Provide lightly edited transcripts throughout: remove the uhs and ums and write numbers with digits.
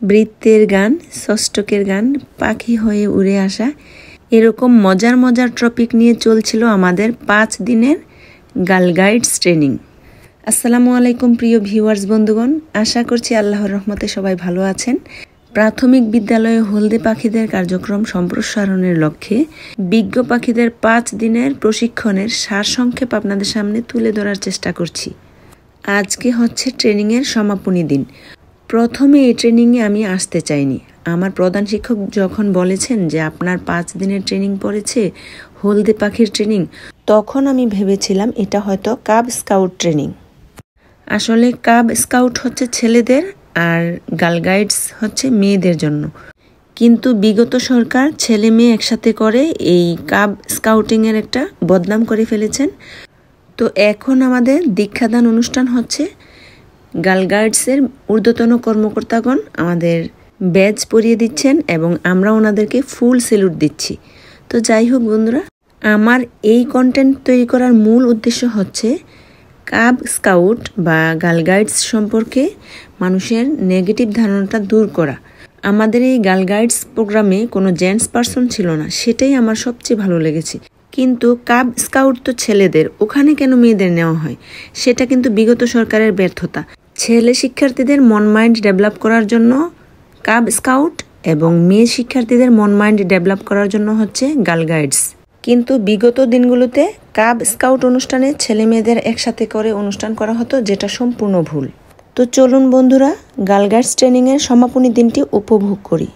বৃত্তের গান, ষষ্ঠকের গান, পাখি হয়ে উড়ে আসা, এরকম মজার মজার টপিক নিয়ে চলছিল আমাদের 5 দিনের গার্ল গাইডস ট্রেনিং। আসসালামু আলাইকুম প্রিয় ভিউয়ার্স বন্ধুগণ, আশা করছি আল্লাহর রহমতে সবাই ভালো আছেন। প্রাথমিক বিদ্যালয়ে হলদে পাখিদের কার্যক্রম সম্প্রসারণের লক্ষ্যে বিজ্ঞ পাখিদের 5 দিনের প্রশিক্ষণের সারসংক্ষেপ আপনাদের সামনে তুলে ধরার চেষ্টা করছি। আজকে হচ্ছে ট্রেনিংয়ের সমাপনী দিন। প্রথমে এই ট্রেনিংয়ে আমি আসতে চাইনি। আমার প্রধান শিক্ষক যখন বলেছেন যে আপনার 5 দিনের ট্রেনিং পড়েছে হলদে পাখির ট্রেনিং, তখন আমি ভেবেছিলাম এটা হয়তো কাব স্কাউট ট্রেনিং। আসলে কাব স্কাউট হচ্ছে ছেলেদের আর গার্ল গাইডস হচ্ছে মেয়েদের জন্য, কিন্তু বিগত সরকার ছেলে মেয়ে একসাথে করে এই কাব স্কাউটিংয়ের একটা বদনাম করে ফেলেছেন। তো এখন আমাদের দীক্ষাদান অনুষ্ঠান হচ্ছে। গার্ল গাইডসের ঊর্ধ্বতন কর্মকর্তাগণ আমাদের ব্যাজ পরিয়ে দিচ্ছেন এবং আমরা ওনাদেরকে ফুল স্যালুট দিচ্ছি। তো যাই হোক বন্ধুরা, আমার এই কন্টেন্ট তৈরি করার মূল উদ্দেশ্য হচ্ছে কাব স্কাউট বা গার্ল গাইডস সম্পর্কে মানুষের নেগেটিভ ধারণাটা দূর করা। আমাদের এই গার্ল গাইডস প্রোগ্রামে কোনো জেন্টস পারসন ছিল না, সেটাই আমার সবচেয়ে ভালো লেগেছে। কিন্তু কাব স্কাউট তো ছেলেদের, ওখানে কেন মেয়েদের নেওয়া হয়? সেটা কিন্তু বিগত সরকারের ব্যর্থতা। ছেলে শিক্ষার্থীদের মন মাইন্ড ডেভেলপ করার জন্য কাব স্কাউট এবং মেয়ে শিক্ষার্থীদের মন মাইন্ড ডেভেলপ করার জন্য হচ্ছে গার্ল গাইডস। কিন্তু বিগত দিনগুলোতে কাব স্কাউট অনুষ্ঠানে ছেলে মেয়েদের একসাথে করে অনুষ্ঠান করা হতো, যেটা সম্পূর্ণ ভুল। তো চলুন বন্ধুরা, গার্ল গাইডস ট্রেনিংয়ের সমাপনী দিনটি উপভোগ করি।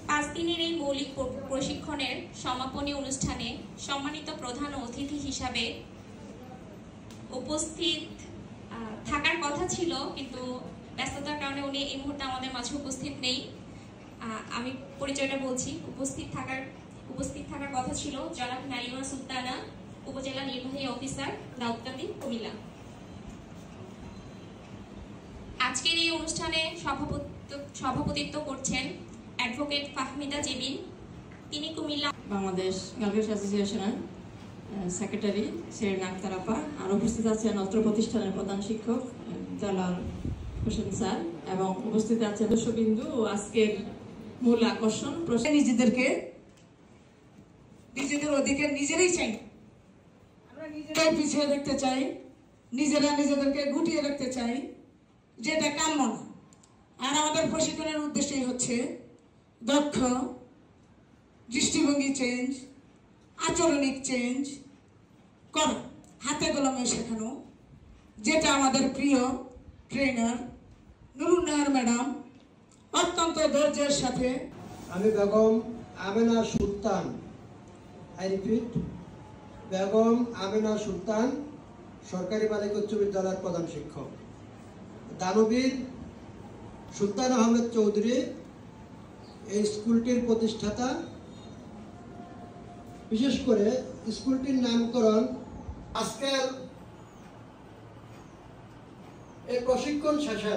5 দিনের এই মৌলিক প্রশিক্ষণের সমাপনী অনুষ্ঠানে সম্মানিত প্রধান অতিথি হিসাবে উপস্থিত থাকার কথা ছিল, কিন্তু ব্যস্ততার কারণে উনি এই মুহূর্তে আমাদের মাঝে উপস্থিত নেই। আমি পরিচয়টা বলছি। উপস্থিত থাকার কথা ছিল জনাব নাইমা সুলতানা, উপজেলা নির্বাহী অফিসার, দাউদকান্দি, কুমিল্লা। আজকের এই অনুষ্ঠানে সভাপতিত্ব করছেন অ্যাডভোকেট ফাহমিদা জেবিন। তিনি কুমিল্লা বাংলাদেশ গার্ল গাইডস অ্যাসোসিয়েশনের সেক্রেটারি শেরিন আক্তার আপা। আর উপস্থিত আছেন অত্র প্রতিষ্ঠানের প্রধান শিক্ষক জালাল হোসেন স্যার এবং উপস্থিত আছেন দর্শকবৃন্দ ও আজকের মূল আকর্ষণ। নিজেদের অধিকার নিজেরাই চাই, আমরা নিজেরাই পিছিয়ে রাখতে চাই, নিজেরা নিজেদেরকে গুটিয়ে রাখতে চাই, যেটা কাম্য না। আর আমাদের প্রশিক্ষণের উদ্দেশ্যই হচ্ছে দক্ষ দৃষ্টিভঙ্গি চেঞ্জ, আচরণিক চেঞ্জ করা, হাতে কলমে শেখানো, যেটা আমাদের প্রিয় ট্রেনার নুরুন নাহার ম্যাডাম অত্যন্ত ধৈর্যের সাথে। আমি বেগম আমেনা সুলতান, আই রিপিট, বেগম আমেনা সুলতান, সরকারি বালিকা উচ্চ বিদ্যালয়ের প্রধান শিক্ষক। দানবীর সুলতান আহমেদ চৌধুরী এই স্কুলটির প্রতিষ্ঠাতা। বিশেষ করে স্কুলটির নামকরণ আজকের এই প্রশিক্ষণ শেষে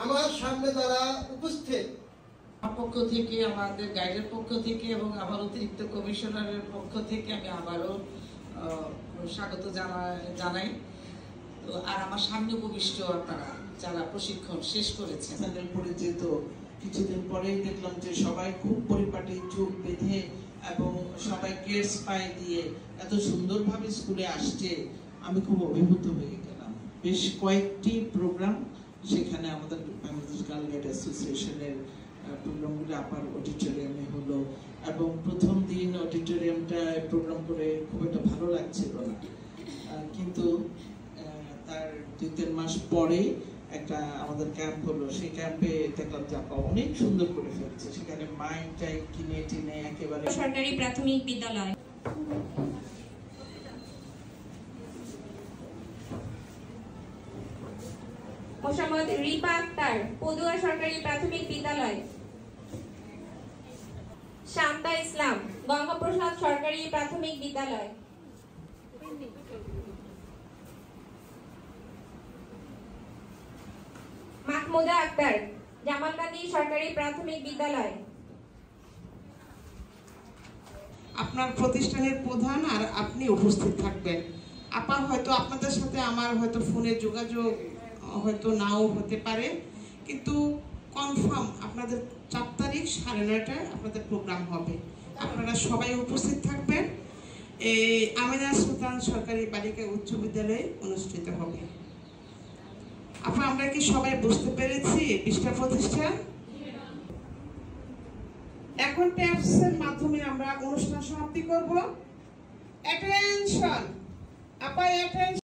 আমার সামনে যারা উপস্থিত, পক্ষ থেকে, আমাদের গাইডের পক্ষ থেকে এবং আমার অতিরিক্ত কমিশনারের পক্ষ থেকে আমি আবারও স্বাগত জানাই। তো আর আমার সামনে উপবিষ্ট আপনারা যারা প্রশিক্ষণ শেষ করেছেন, পরিচিত কিছুদিন পরেই দেখলাম যে সবাই খুব পরিপাটি, চোখ বেঁধে এবং সবাই গেটস পায়ে দিয়ে এত সুন্দরভাবে স্কুলে আসছে, আমি খুব অভিভূত হয়ে গেলাম। বেশ কয়েকটি প্রোগ্রাম সেখানে আমাদের বাংলাদেশ গার্ল গাইড অ্যাসোসিয়েশনের প্রোগ্রামগুলো আপার অডিটোরিয়ামে হলো এবং প্রথম দিন অডিটোরিয়ামটা প্রোগ্রাম করে খুব একটা ভালো লাগছিল না, কিন্তু তার 2-3 মাস পরে একটা আমাদের ক্যাম্প হলো। সেই ক্যাম্পে দেখলাম যে আপা অনেক সুন্দর করে ফেলছে, সেখানে মাইন্ডটাই কিনে টিনে একেবারে। সরকারি প্রাথমিক বিদ্যালয় মোসাম্মদ রিপা আক্তার, পদুয়া সরকারি প্রাথমিক বিদ্যালয়। শান্তা ইসলাম, গঙ্গাপ্রসাদ সরকারি প্রাথমিক বিদ্যালয়। মাহমুদা আক্তার, জামালকান্দি সরকারি প্রাথমিক বিদ্যালয়। আপনার প্রতিষ্ঠানের প্রধান আর আপনি উপস্থিত থাকবেন। আপা হয়তো আপনাদের সাথে আমার হয়তো ফোনে যোগাযোগ হয়তো নাও হতে পারে, কিন্তু কনফার্ম আপনাদের 4 তারিখ 9:30টায় আপনাদের প্রোগ্রাম হবে। আপনারা সবাই উপস্থিত থাকবেন। এই আমিনা সুলতান সরকারি বালিকা উচ্চ বিদ্যালয়ে অনুষ্ঠিত হবে। আমরা কি সবাই বুঝতে পেরেছি বিষয়টা প্রতিষ্ঠান? এখন ট্যাপসের মাধ্যমে আমরা অনুষ্ঠান সমাপ্তি করব। অ্যাটেনশন আপা, অ্যাটেনশন।